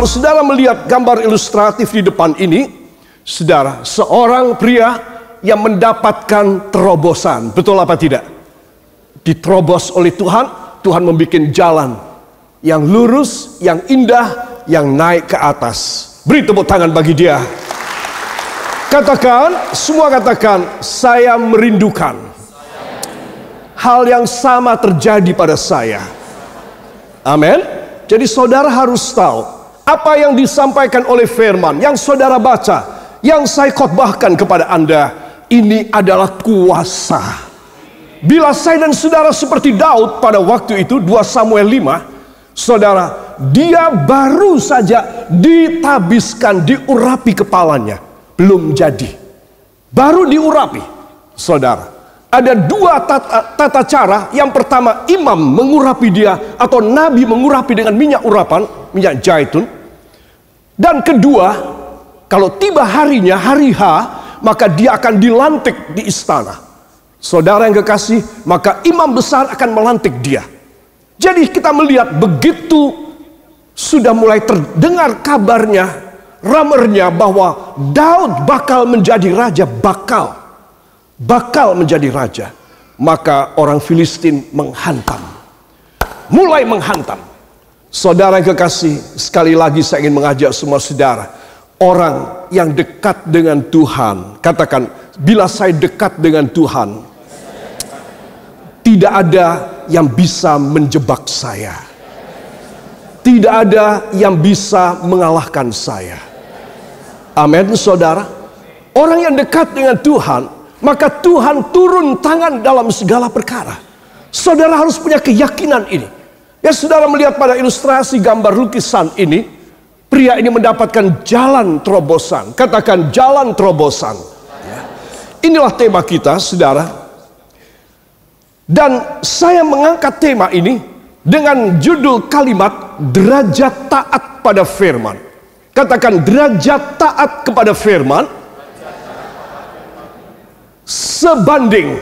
Kalau saudara melihat gambar ilustratif di depan ini, saudara, seorang pria yang mendapatkan terobosan. Betul apa tidak? Diterobos oleh Tuhan, Tuhan membuat jalan yang lurus, yang indah, yang naik ke atas. Beri tepuk tangan bagi dia. Katakan, semua katakan, saya merindukan hal yang sama terjadi pada saya. Amin. Jadi saudara harus tahu apa yang disampaikan oleh firman yang saudara baca, yang saya khotbahkan kepada Anda, ini adalah kuasa. Bila saya dan saudara seperti Daud pada waktu itu, 2 Samuel 5, saudara, dia baru saja ditabiskan, diurapi kepalanya, belum jadi, baru diurapi. Saudara, ada 2 tata cara. Yang pertama, imam mengurapi dia, atau nabi mengurapi dengan minyak urapan, minyak zaitun. Dan kedua, kalau tiba harinya, hari H, maka dia akan dilantik di istana. Saudara yang kekasih, maka imam besar akan melantik dia. Jadi kita melihat begitu sudah mulai terdengar kabarnya, rumornya bahwa Daud bakal menjadi raja, bakal menjadi raja. Maka orang Filistin menghantam, mulai menghantam. Saudara yang kekasih, sekali lagi saya ingin mengajak semua saudara, orang yang dekat dengan Tuhan, katakan, bila saya dekat dengan Tuhan, tidak ada yang bisa menjebak saya. Tidak ada yang bisa mengalahkan saya. Amin, saudara. Orang yang dekat dengan Tuhan, maka Tuhan turun tangan dalam segala perkara. Saudara harus punya keyakinan ini. Ya, saudara melihat pada ilustrasi gambar lukisan ini, pria ini mendapatkan jalan terobosan. Katakan, jalan terobosan. Ya. Inilah tema kita, saudara. Dan saya mengangkat tema ini dengan judul kalimat derajat taat pada firman. Katakan, derajat taat kepada firman sebanding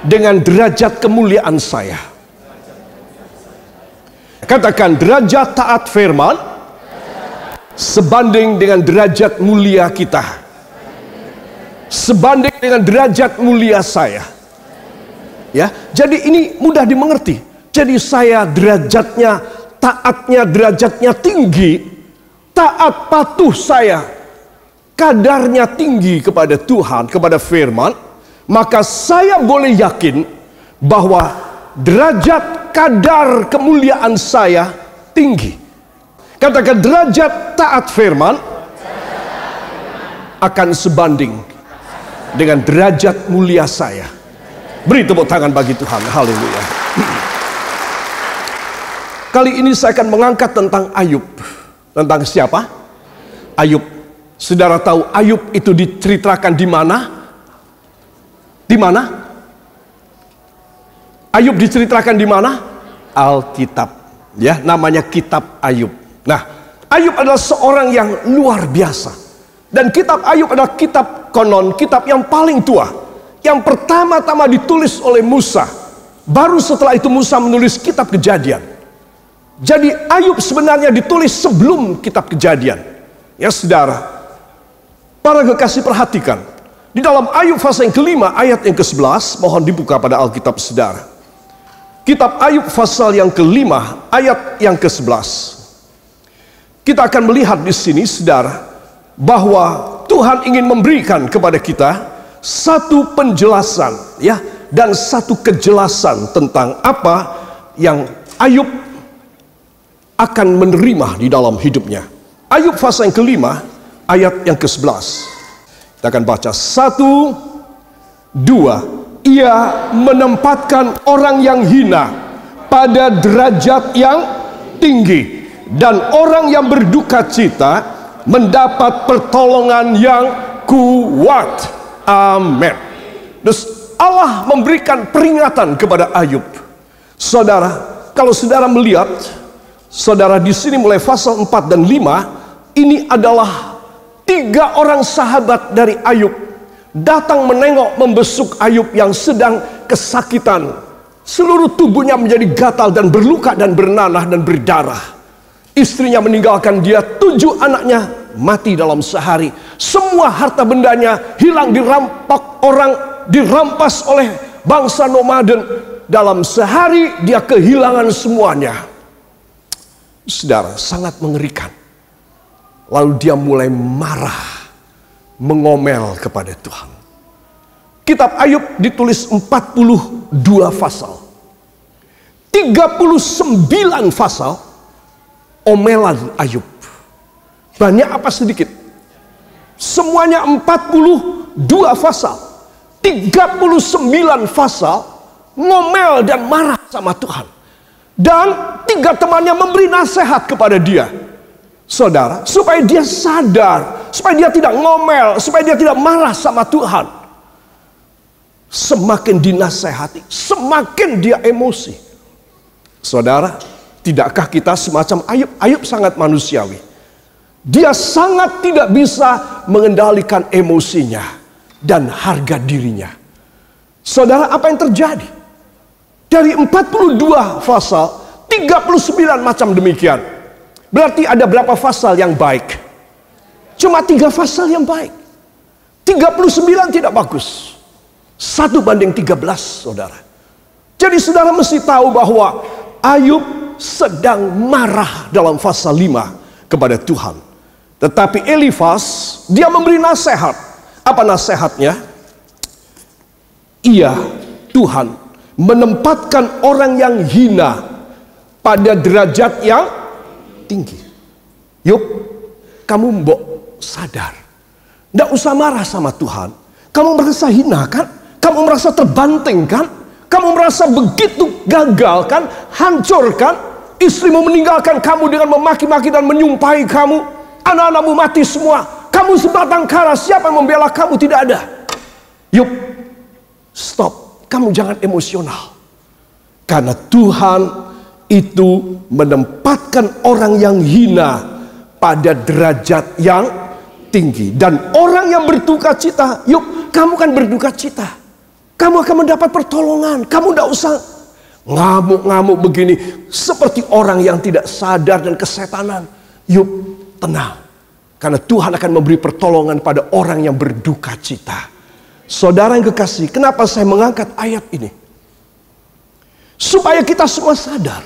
dengan derajat kemuliaan saya. Katakan, derajat taat firman sebanding dengan derajat mulia kita, sebanding dengan derajat mulia saya. Ya, jadi ini mudah dimengerti. Jadi saya derajatnya, taatnya, derajatnya tinggi, taat patuh saya, kadarnya tinggi kepada Tuhan, kepada firman, maka saya boleh yakin bahwa derajat kadar kemuliaan saya tinggi. Katakan, derajat taat firman akan sebanding dengan derajat mulia saya. Beri tepuk tangan bagi Tuhan. Haleluya. Kali ini saya akan mengangkat tentang Ayub. Tentang siapa? Ayub. Saudara tahu Ayub itu diceritakan di mana? Di mana? Ayub diceritakan di mana? Alkitab. Ya, namanya kitab Ayub. Nah, Ayub adalah seorang yang luar biasa. Dan kitab Ayub adalah kitab konon, kitab yang paling tua, yang pertama-tama ditulis oleh Musa. Baru setelah itu Musa menulis kitab Kejadian. Jadi Ayub sebenarnya ditulis sebelum kitab Kejadian. Ya saudara, para kekasih, perhatikan. Di dalam Ayub pasal yang kelima ayat yang ke-11, mohon dibuka pada Alkitab saudara. Kitab Ayub pasal yang kelima ayat yang ke-11. Kita akan melihat di sini saudara, bahwa Tuhan ingin memberikan kepada kita satu penjelasan, ya, dan satu kejelasan tentang apa yang Ayub akan menerima di dalam hidupnya. Ayub pasal yang kelima ayat yang ke-11. Kita akan baca 1, 2. Ia menempatkan orang yang hina pada derajat yang tinggi, dan orang yang berduka cita mendapat pertolongan yang kuat. Amin. Terus Allah memberikan peringatan kepada Ayub. Saudara, kalau saudara melihat, saudara di sini mulai pasal 4 dan 5, ini adalah 3 orang sahabat dari Ayub datang menengok, membesuk Ayub yang sedang kesakitan. Seluruh tubuhnya menjadi gatal dan berluka dan bernanah dan berdarah. Istrinya meninggalkan dia, 7 anaknya mati dalam sehari. Semua harta bendanya hilang, dirampok orang, dirampas oleh bangsa nomaden. Dalam sehari dia kehilangan semuanya. Saudara, sangat mengerikan. Lalu dia mulai marah, mengomel kepada Tuhan. Kitab Ayub ditulis 42 pasal. 39 pasal omelan Ayub. Banyak apa sedikit? Semuanya 42 pasal. 39 pasal ngomel dan marah sama Tuhan. Dan 3 temannya memberi nasihat kepada dia. Saudara, supaya dia sadar, supaya dia tidak ngomel, supaya dia tidak marah sama Tuhan. Semakin dinasehati, semakin dia emosi. Saudara, tidakkah kita semacam Ayub? Ayub sangat manusiawi. Dia sangat tidak bisa mengendalikan emosinya dan harga dirinya. Saudara, apa yang terjadi? Dari 42 pasal, 39 macam demikian. Berarti ada berapa pasal yang baik? Cuma 3 pasal yang baik. 39 tidak bagus. 1:13, saudara. Jadi saudara mesti tahu bahwa Ayub sedang marah dalam pasal 5 kepada Tuhan. Tetapi Elifas, dia memberi nasihat. Apa nasihatnya? Iya, Tuhan menempatkan orang yang hina pada derajat yang tinggi. Yuk, kamu mbok sadar. Tidak usah marah sama Tuhan. Kamu merasa hina kan? Kamu merasa terbanting kan? Kamu merasa begitu gagal kan? Hancur kan? Istrimu meninggalkan kamu dengan memaki-maki dan menyumpahi kamu. Anak-anakmu mati semua. Kamu sebatang kara, siapa yang membela kamu? Tidak ada. Yuk, stop. Kamu jangan emosional. Karena Tuhan itu menempatkan orang yang hina pada derajat yang tinggi. Dan orang yang berduka cita, yuk, kamu kan berduka cita. Kamu akan mendapat pertolongan. Kamu tidak usah ngamuk-ngamuk begini seperti orang yang tidak sadar dan kesetanan. Yuk, tenang. Karena Tuhan akan memberi pertolongan pada orang yang berduka cita. Saudara yang kekasih, kenapa saya mengangkat ayat ini? Supaya kita semua sadar.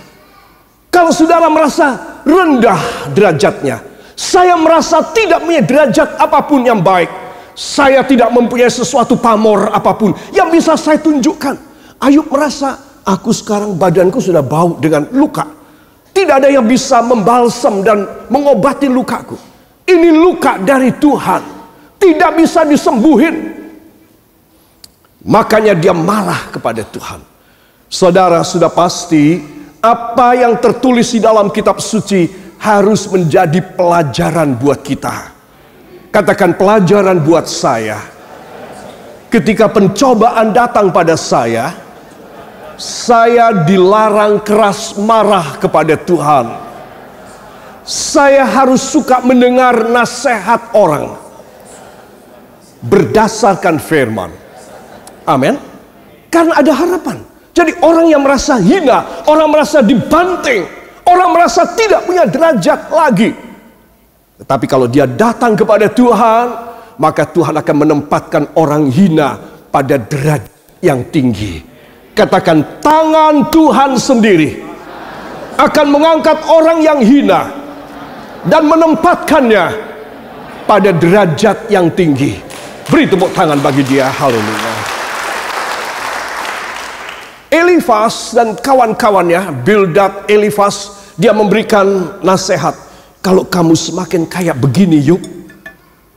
Kalau saudara merasa rendah derajatnya, saya merasa tidak punya derajat apapun yang baik, saya tidak mempunyai sesuatu pamor apapun yang bisa saya tunjukkan. Ayub merasa, aku sekarang badanku sudah bau dengan luka. Tidak ada yang bisa membalsam dan mengobati lukaku. Ini luka dari Tuhan, tidak bisa disembuhin. Makanya dia marah kepada Tuhan. Saudara, sudah pasti apa yang tertulis di dalam kitab suci harus menjadi pelajaran buat kita. Katakan, pelajaran buat saya. Ketika pencobaan datang pada saya dilarang keras marah kepada Tuhan. Saya harus suka mendengar nasihat orang berdasarkan firman. Amin. Karena ada harapan. Jadi orang yang merasa hina, orang merasa dibanting, orang merasa tidak punya derajat lagi. Tetapi kalau dia datang kepada Tuhan, maka Tuhan akan menempatkan orang hina pada derajat yang tinggi. Katakan, tangan Tuhan sendiri akan mengangkat orang yang hina dan menempatkannya pada derajat yang tinggi. Beri tepuk tangan bagi dia. Haleluya. Elifas dan kawan-kawannya, Bildad, Elifas, dia memberikan nasihat. Kalau kamu semakin kayak begini, yuk,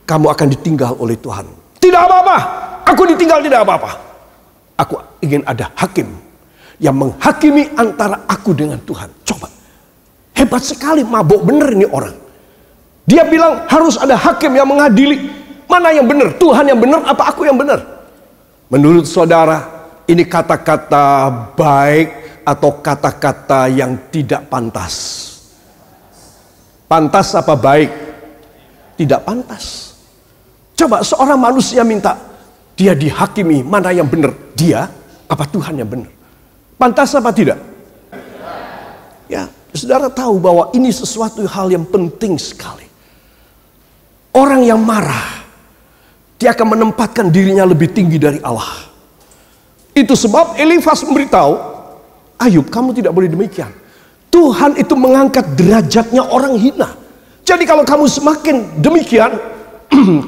kamu akan ditinggal oleh Tuhan. Tidak apa-apa, aku ditinggal tidak apa-apa. Aku ingin ada hakim yang menghakimi antara aku dengan Tuhan. Coba, hebat sekali, mabuk bener ini orang. Dia bilang harus ada hakim yang mengadili. Mana yang benar? Tuhan yang benar apa aku yang benar? Menurut saudara, ini kata-kata baik atau kata-kata yang tidak pantas? Pantas apa baik? Tidak pantas. Coba seorang manusia minta dia dihakimi, mana yang benar? Dia apa Tuhan yang benar? Pantas apa tidak? Ya, Saudara tahu bahwa ini sesuatu hal yang penting sekali. Orang yang marah, dia akan menempatkan dirinya lebih tinggi dari Allah. Itu sebab Elifas memberitahu Ayub, kamu tidak boleh demikian. Tuhan itu mengangkat derajatnya orang hina. Jadi kalau kamu semakin demikian,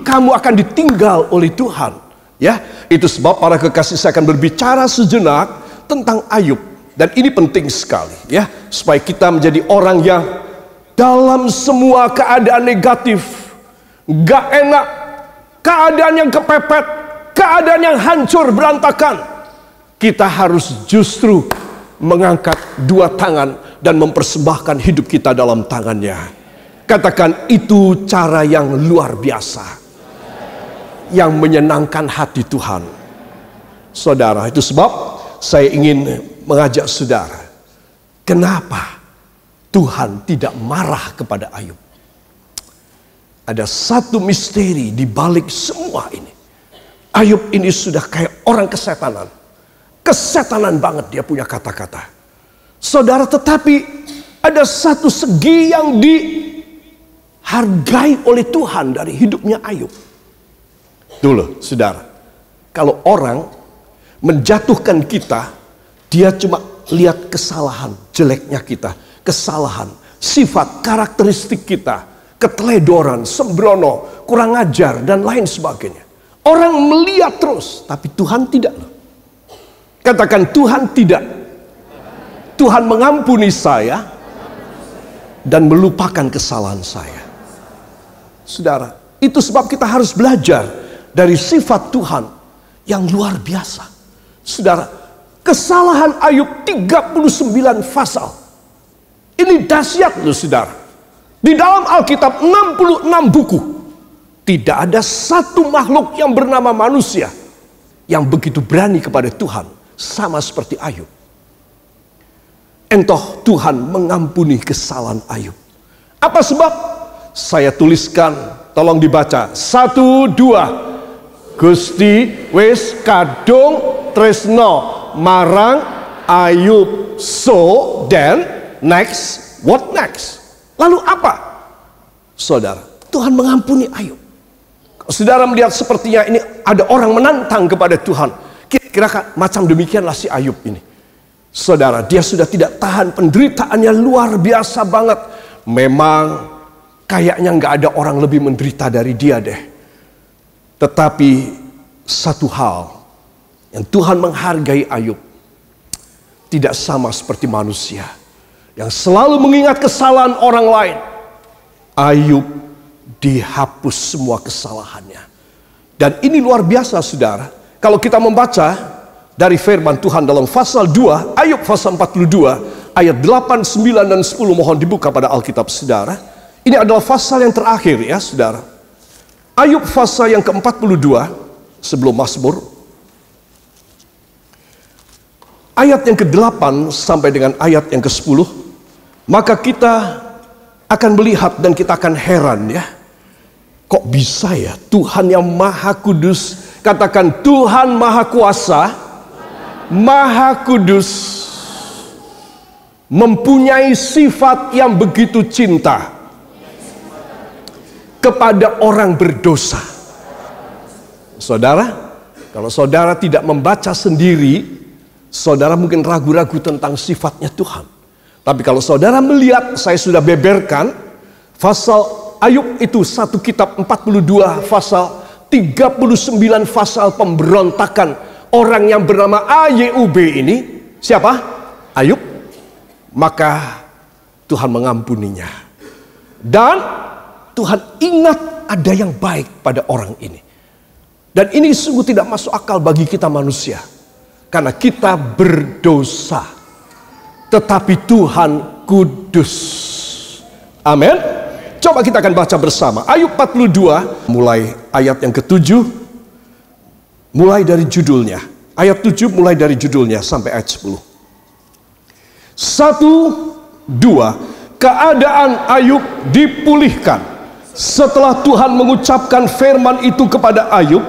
kamu akan ditinggal oleh Tuhan. Ya, itu sebab para kekasih saya akan berbicara sejenak tentang Ayub. Dan ini penting sekali, ya, supaya kita menjadi orang yang dalam semua keadaan negatif, gak enak, keadaan yang kepepet, keadaan yang hancur berantakan, kita harus justru mengangkat dua tangan dan mempersembahkan hidup kita dalam tangannya. Katakan, itu cara yang luar biasa, yang menyenangkan hati Tuhan. Saudara, itu sebab saya ingin mengajak saudara, kenapa Tuhan tidak marah kepada Ayub? Ada satu misteri di balik semua ini. Ayub ini sudah kayak orang kesetanan. Kesetanan banget dia punya kata-kata. Saudara, tetapi ada satu segi yang dihargai oleh Tuhan dari hidupnya Ayub. Dulu, saudara, kalau orang menjatuhkan kita, dia cuma lihat kesalahan jeleknya kita, kesalahan, sifat, karakteristik kita, keteledoran, sembrono, kurang ajar, dan lain sebagainya. Orang melihat terus, tapi Tuhan tidak. Katakan, Tuhan tidak. Tuhan mengampuni saya dan melupakan kesalahan saya. Saudara, itu sebab kita harus belajar dari sifat Tuhan yang luar biasa. Saudara, kesalahan Ayub 39 pasal. Ini dahsyat loh saudara. Di dalam Alkitab 66 buku, tidak ada satu makhluk yang bernama manusia yang begitu berani kepada Tuhan sama seperti Ayub. Entah Tuhan mengampuni kesalahan Ayub. Apa sebab? Saya tuliskan, tolong dibaca. 1, 2. Gusti wis kadung tresno marang Ayub. So then next, what next? Lalu apa? Saudara, Tuhan mengampuni Ayub. Saudara melihat sepertinya ini ada orang menantang kepada Tuhan. Kira-kira macam demikianlah si Ayub ini. Saudara, dia sudah tidak tahan, penderitaannya luar biasa banget. Memang kayaknya nggak ada orang lebih menderita dari dia deh. Tetapi satu hal yang Tuhan menghargai Ayub, tidak sama seperti manusia yang selalu mengingat kesalahan orang lain. Ayub dihapus semua kesalahannya. Dan ini luar biasa saudara. Kalau kita membaca dari firman Tuhan dalam pasal 2, Ayub pasal 42, ayat 8, 9, dan 10, mohon dibuka pada Alkitab saudara. Ini adalah pasal yang terakhir ya saudara. Ayub pasal yang ke-42 sebelum Mazmur. Ayat yang ke-8 sampai dengan ayat yang ke-10. Maka kita akan melihat dan kita akan heran ya. Kok bisa ya Tuhan yang Maha Kudus, katakan Tuhan Maha Kuasa, Maha Kudus, mempunyai sifat yang begitu cinta kepada orang berdosa. Saudara, kalau saudara tidak membaca sendiri, saudara mungkin ragu-ragu tentang sifatnya Tuhan. Tapi kalau saudara melihat, saya sudah beberkan pasal Ayub itu satu kitab 42 pasal, 39 pasal pemberontakan orang yang bernama Ayub ini. Siapa? Ayub. Maka Tuhan mengampuninya. Dan Tuhan ingat ada yang baik pada orang ini. Dan ini sungguh tidak masuk akal bagi kita manusia. Karena kita berdosa. Tetapi Tuhan kudus. Amin. Coba kita akan baca bersama. Ayub 42 mulai ayat yang ke-7. Mulai dari judulnya. Ayat 7 mulai dari judulnya sampai ayat 10. 1, 2. Keadaan Ayub dipulihkan. Setelah Tuhan mengucapkan firman itu kepada Ayub,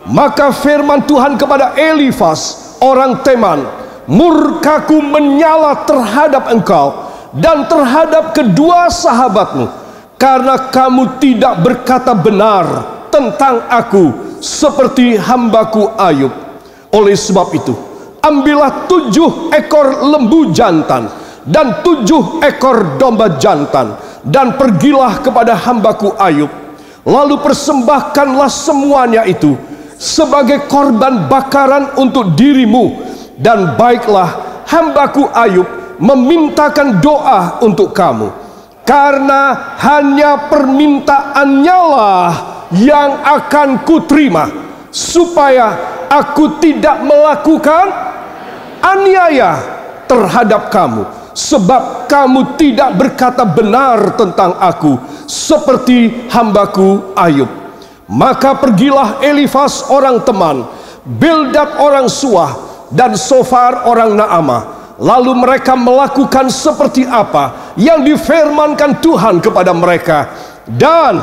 maka firman Tuhan kepada Elifas orang Teman, murkaku menyala terhadap engkau dan terhadap kedua sahabatmu, karena kamu tidak berkata benar tentang aku seperti hambaku Ayub. Oleh sebab itu, ambillah 7 ekor lembu jantan dan 7 ekor domba jantan, dan pergilah kepada hambaku Ayub. Lalu persembahkanlah semuanya itu sebagai korban bakaran untuk dirimu, dan baiklah hambaku Ayub memintakan doa untuk kamu, karena hanya permintaannya lah yang akan kuterima, supaya aku tidak melakukan aniaya terhadap kamu, sebab kamu tidak berkata benar tentang aku seperti hambaku Ayub. Maka pergilah Elifas orang teman, Bildad orang Suah, dan Sofar orang Naamah. Lalu mereka melakukan seperti apa yang difirmankan Tuhan kepada mereka, dan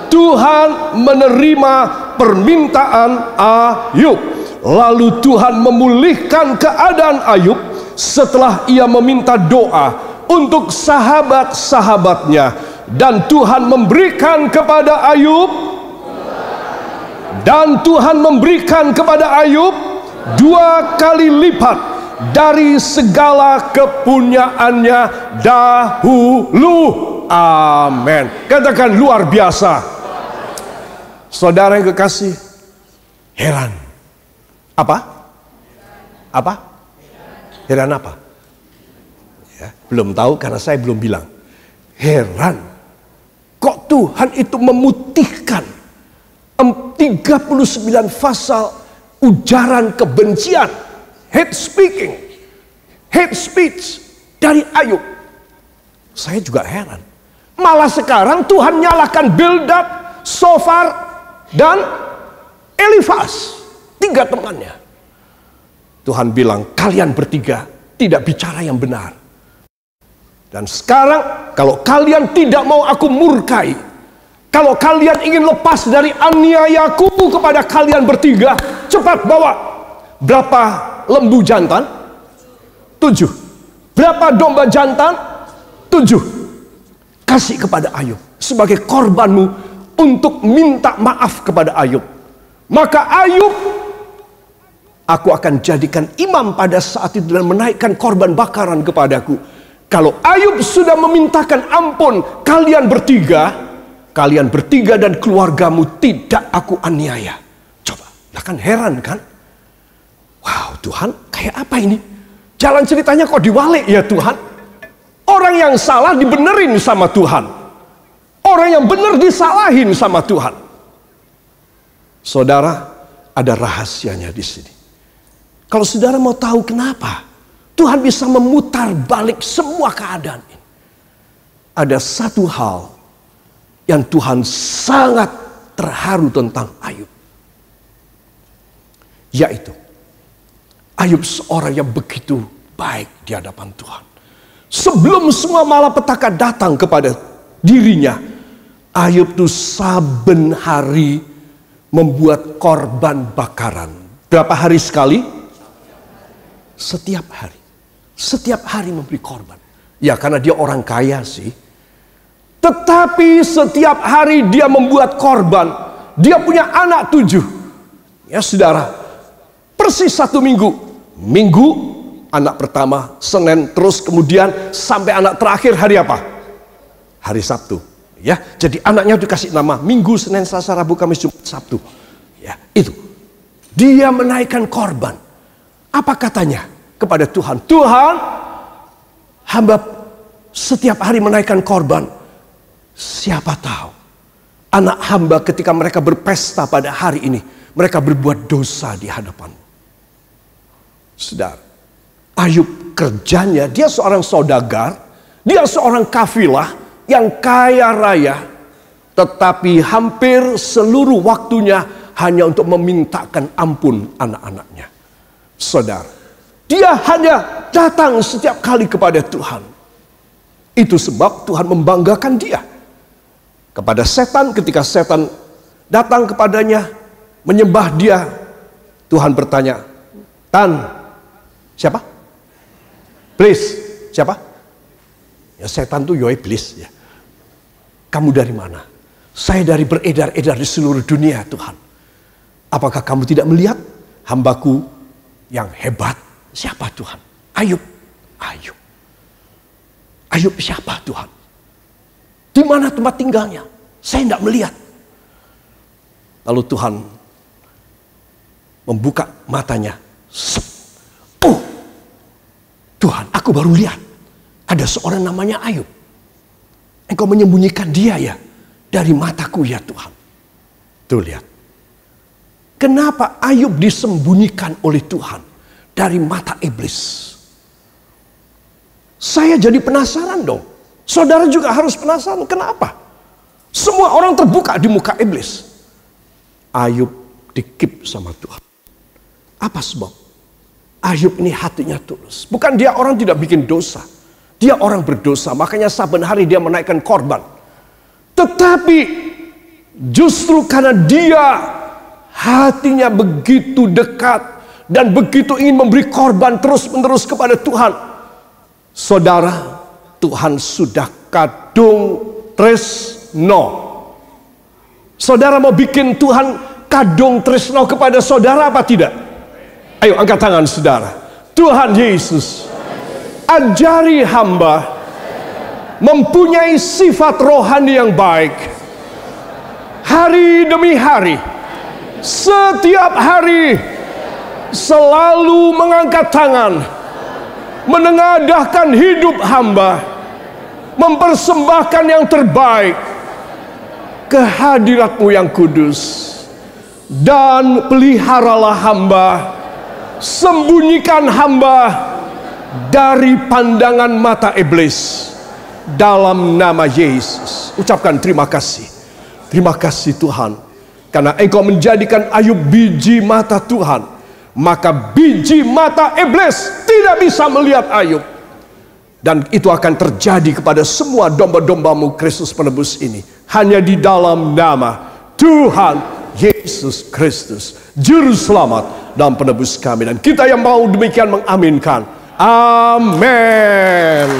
Tuhan menerima permintaan Ayub. Lalu Tuhan memulihkan keadaan Ayub setelah ia meminta doa untuk sahabat-sahabatnya, dan Tuhan memberikan kepada Ayub, dua kali lipat dari segala kepunyaannya dahulu. Amin. Katakan luar biasa. Saudara yang kekasih, heran. Apa? Heran apa? Ya, belum tahu karena saya belum bilang. Heran, kok Tuhan itu memutihkan 39 pasal ujaran kebencian, hate speech dari Ayub. Saya juga heran. Malah sekarang Tuhan nyalakan Bildad, Sofar, dan Elifas, 3 temannya. Tuhan bilang, kalian bertiga tidak bicara yang benar. Dan sekarang kalau kalian tidak mau aku murkai, kalau kalian ingin lepas dari aniayaku kepada kalian bertiga, cepat bawa. Berapa lembu jantan? 7. Berapa domba jantan? 7. Kasih kepada Ayub sebagai korbanmu untuk minta maaf kepada Ayub. Maka Ayub, aku akan jadikan imam pada saat itu dan menaikkan korban bakaran kepadaku. Kalau Ayub sudah memintakan ampun kalian bertiga dan keluargamu tidak aku aniaya. Coba, kan heran kan? Wow, Tuhan, kayak apa ini? Jalan ceritanya kok diwalik ya Tuhan? Orang yang salah dibenerin sama Tuhan. Orang yang benar disalahin sama Tuhan. Saudara, ada rahasianya di sini. Kalau saudara mau tahu kenapa Tuhan bisa memutar balik semua keadaan ini, ada satu hal yang Tuhan sangat terharu tentang Ayub, yaitu Ayub seorang yang begitu baik di hadapan Tuhan. Sebelum semua malapetaka datang kepada dirinya, Ayub itu saben hari membuat korban bakaran. Berapa hari sekali? Setiap hari. Setiap hari memberi korban. Ya karena dia orang kaya sih. Tetapi setiap hari dia membuat korban. Dia punya anak 7. Ya saudara, persis 1 minggu. Minggu anak pertama, Senin, terus kemudian sampai anak terakhir hari apa? Hari Sabtu. Ya, jadi anaknya dikasih nama Minggu, Senin, Selasa, Rabu, Kamis, Jumat, Sabtu. Ya, itu. Dia menaikkan korban. Apa katanya kepada Tuhan? Tuhan, hamba setiap hari menaikkan korban. Siapa tahu anak hamba ketika mereka berpesta pada hari ini, mereka berbuat dosa di hadapan. Saudara, Ayub kerjanya, dia seorang saudagar, dia seorang kafilah yang kaya raya, tetapi hampir seluruh waktunya hanya untuk memintakan ampun anak-anaknya. Saudara, dia hanya datang setiap kali kepada Tuhan. Itu sebab Tuhan membanggakan dia. Kepada setan, ketika setan datang kepadanya, menyembah dia, Tuhan bertanya, Tan, siapa? iblis. Siapa? Ya setan itu ya iblis ya. Kamu dari mana? Saya dari beredar-edar di seluruh dunia Tuhan. Apakah kamu tidak melihat hambaku yang hebat? Siapa Tuhan? Ayub. Ayub. Ayub siapa Tuhan? Di mana tempat tinggalnya? Saya tidak melihat. Lalu Tuhan membuka matanya. Oh, Tuhan, aku baru lihat. Ada seorang namanya Ayub. Engkau menyembunyikan dia ya dari mataku ya Tuhan. Tuh lihat. Kenapa Ayub disembunyikan oleh Tuhan dari mata iblis? Saya jadi penasaran dong. Saudara juga harus penasaran. Kenapa? Semua orang terbuka di muka iblis. Ayub dikip sama Tuhan. Apa sebab? Ayub ini hatinya tulus. Bukan dia orang tidak bikin dosa. Dia orang berdosa. Makanya saben hari dia menaikkan korban. Tetapi justru karena dia hatinya begitu dekat dan begitu ingin memberi korban terus-menerus kepada Tuhan. Saudara, Tuhan sudah kadung tresno. Saudara mau bikin Tuhan kadung tresno kepada saudara apa tidak? Ayo angkat tangan saudara. Tuhan Yesus, ajari hamba mempunyai sifat rohani yang baik. Hari demi hari, setiap hari, selalu mengangkat tangan, menengadahkan hidup hamba, mempersembahkan yang terbaik ke hadirat-Mu yang kudus. Dan peliharalah hamba, sembunyikan hamba dari pandangan mata iblis. Dalam nama Yesus, ucapkan terima kasih. Terima kasih Tuhan, karena Engkau menjadikan Ayub biji mata Tuhan. Maka biji mata iblis tidak bisa melihat Ayub. Dan itu akan terjadi kepada semua domba-domba-Mu Kristus penebus ini. Hanya di dalam nama Tuhan Yesus Kristus, Juru Selamat dan penebus kami. Dan kita yang mau demikian mengaminkan. Amin.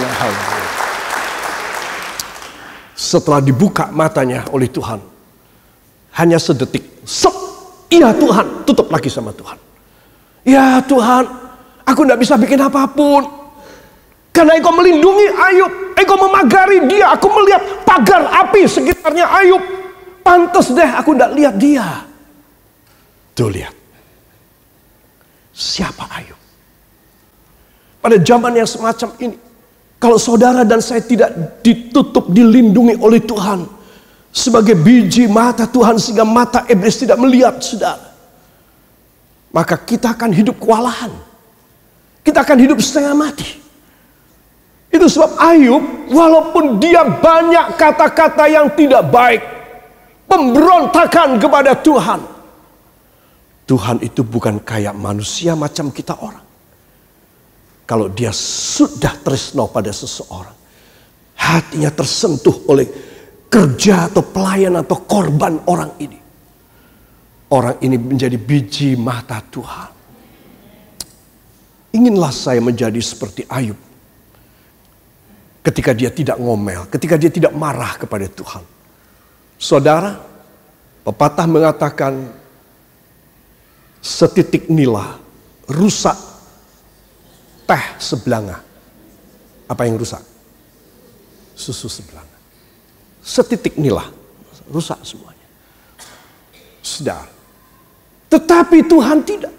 Setelah dibuka matanya oleh Tuhan, hanya sedetik, iya Tuhan, tutup lagi sama Tuhan. Ya Tuhan, aku tidak bisa bikin apapun. Karena Engkau melindungi Ayub, Engkau memagari dia. Aku melihat pagar api sekitarnya Ayub. Pantas deh aku tidak lihat dia. Tuh lihat. Siapa Ayub? Pada zaman yang semacam ini, kalau saudara dan saya tidak ditutup, dilindungi oleh Tuhan sebagai biji mata Tuhan sehingga mata iblis tidak melihat saudara, maka kita akan hidup kewalahan. Kita akan hidup setengah mati. Itu sebab Ayub, walaupun dia banyak kata-kata yang tidak baik, pemberontakan kepada Tuhan, Tuhan itu bukan kayak manusia macam kita orang. Kalau dia sudah tresno pada seseorang, hatinya tersentuh oleh kerja atau pelayan atau korban orang ini, orang ini menjadi biji mata Tuhan. Inginlah saya menjadi seperti Ayub. Ketika dia tidak ngomel, ketika dia tidak marah kepada Tuhan. Saudara, pepatah mengatakan setitik nila rusak teh sebelanga. Apa yang rusak? Susu sebelanga. Setitik nila rusak semuanya. Saudara. Tetapi Tuhan tidak.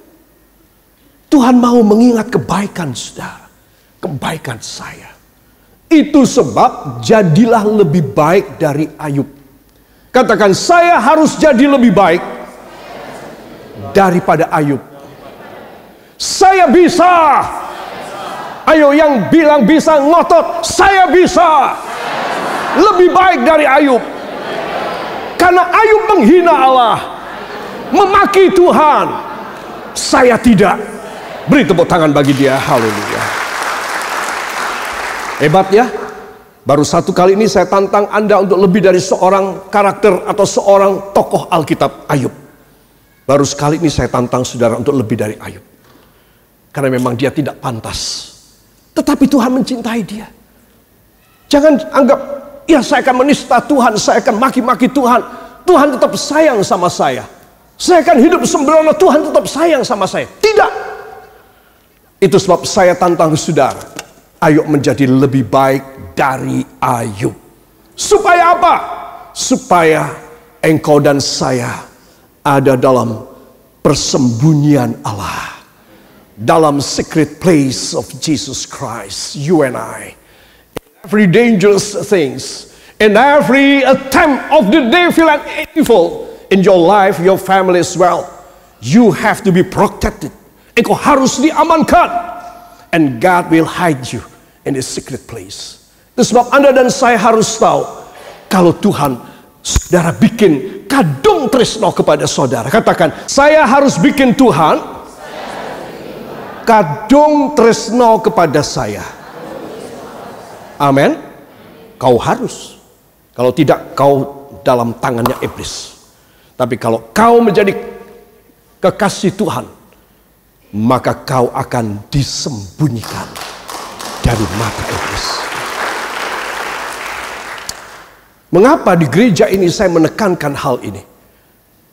Tuhan mau mengingat kebaikan saudara, kebaikan saya. Itu sebab jadilah lebih baik dari Ayub. Katakan, saya harus jadi lebih baik daripada Ayub. Saya bisa. Ayo yang bilang bisa ngotot, saya bisa. Lebih baik dari Ayub. Karena Ayub menghina Allah, memaki Tuhan. Saya tidak. Beri tepuk tangan bagi dia. Haleluya. Hebat ya. Baru satu kali ini saya tantang Anda untuk lebih dari seorang karakter atau seorang tokoh Alkitab, Ayub. Baru sekali ini saya tantang saudara untuk lebih dari Ayub. Karena memang dia tidak pantas Tetapi Tuhan mencintai dia. Jangan anggap, ya saya akan menista Tuhan, saya akan maki-maki Tuhan. Tuhan tetap sayang sama saya. Saya akan hidup sembrono, Tuhan tetap sayang sama saya. Tidak. Itu sebab saya tantang saudara, ayo menjadi lebih baik dari Ayub. Supaya apa? Supaya engkau dan saya ada dalam persembunyian Allah. Dalam secret place of Jesus Christ, you and I. Every dangerous things, in every attempt of the devil and evil in your life, your family as well, you have to be protected. Engkau harus diamankan, and God will hide you in His secret place. Itu sebab Anda dan saya harus tahu, kalau Tuhan, saudara bikin kadung tresno kepada saudara. Katakan, saya harus bikin Tuhan kadung tresno kepada saya. Amin. Kau harus. Kalau tidak, kau dalam tangannya iblis. Tapi kalau kau menjadi kekasih Tuhan, maka kau akan disembunyikan dari mata iblis. Mengapa di gereja ini saya menekankan hal ini?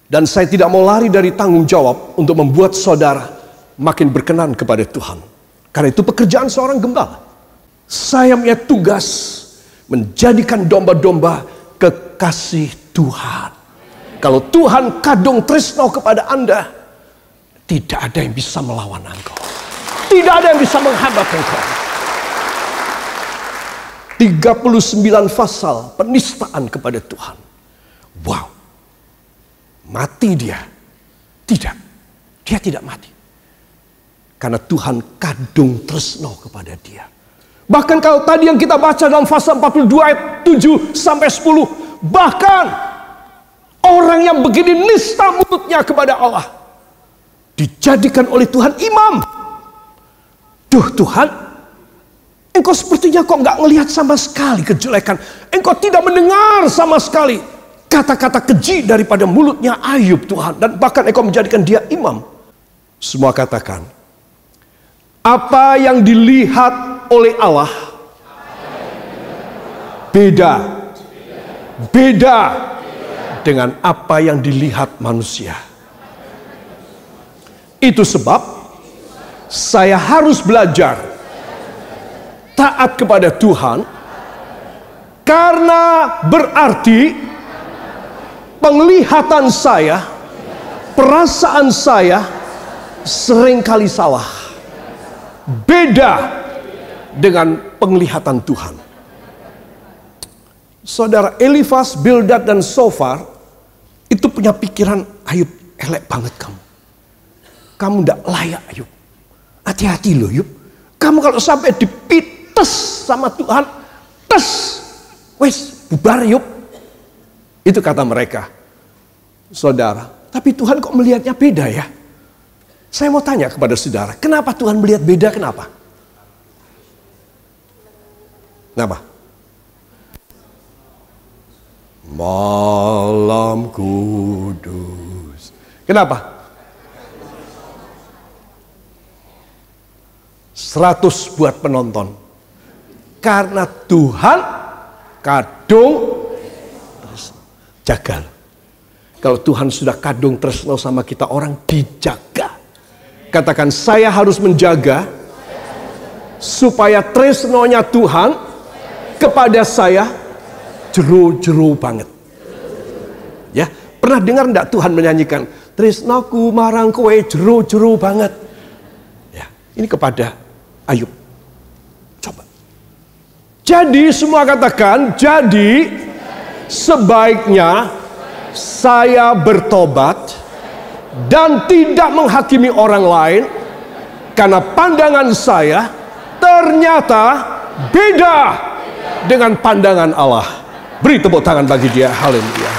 Dan saya tidak mau lari dari tanggung jawab untuk membuat saudara makin berkenan kepada Tuhan. Karena itu pekerjaan seorang gembala. Saya punya tugas menjadikan domba-domba kekasih Tuhan. Kalau Tuhan kadung tresno kepada Anda, tidak ada yang bisa melawan engkau. Tidak ada yang bisa menghambat engkau. 39 pasal penistaan kepada Tuhan. Wow. Mati dia? Tidak. Dia tidak mati. Karena Tuhan kadung tresno kepada dia. Bahkan kalau tadi yang kita baca dalam pasal 42 ayat 7 sampai 10. Bahkan orang yang begini nista mulutnya kepada Allah, dijadikan oleh Tuhan imam. Duh Tuhan, engkau sepertinya kok nggak ngelihat sama sekali kejelekan. Engkau tidak mendengar sama sekali kata-kata keji daripada mulutnya Ayub Tuhan. Dan bahkan engkau menjadikan dia imam. Semua katakan, apa yang dilihat oleh Allah beda dengan apa yang dilihat manusia. Itu sebab saya harus belajar taat kepada Tuhan, karena berarti penglihatan saya, perasaan saya seringkali salah. Beda dengan penglihatan Tuhan. Saudara Elifas, Bildad, dan Sofar itu punya pikiran, Ayub, elek banget kamu. Kamu tidak layak, Ayub. Hati-hati loh, Ayub. Kamu kalau sampai dipites sama Tuhan, tes, wes bubar, Ayub. Itu kata mereka. Saudara, tapi Tuhan kok melihatnya beda ya? Saya mau tanya kepada saudara, kenapa Tuhan melihat beda? Kenapa? Kenapa? Malam kudus. Kenapa? 100 buat penonton. Karena Tuhan kadung jaga. Kalau Tuhan sudah kadung tresno sama kita, orang dijaga. Katakan, saya harus menjaga supaya tresnonya Tuhan kepada saya jeru-jeru banget. Ya, pernah dengar enggak Tuhan menyanyikan, tresnoku marang kowe jeru-jeru banget. Ya, ini kepada Ayub. Coba. Jadi semua katakan, jadi sebaiknya saya bertobat dan tidak menghakimi orang lain, karena pandangan saya ternyata beda dengan pandangan Allah. Beri tepuk tangan bagi dia. Haleluya.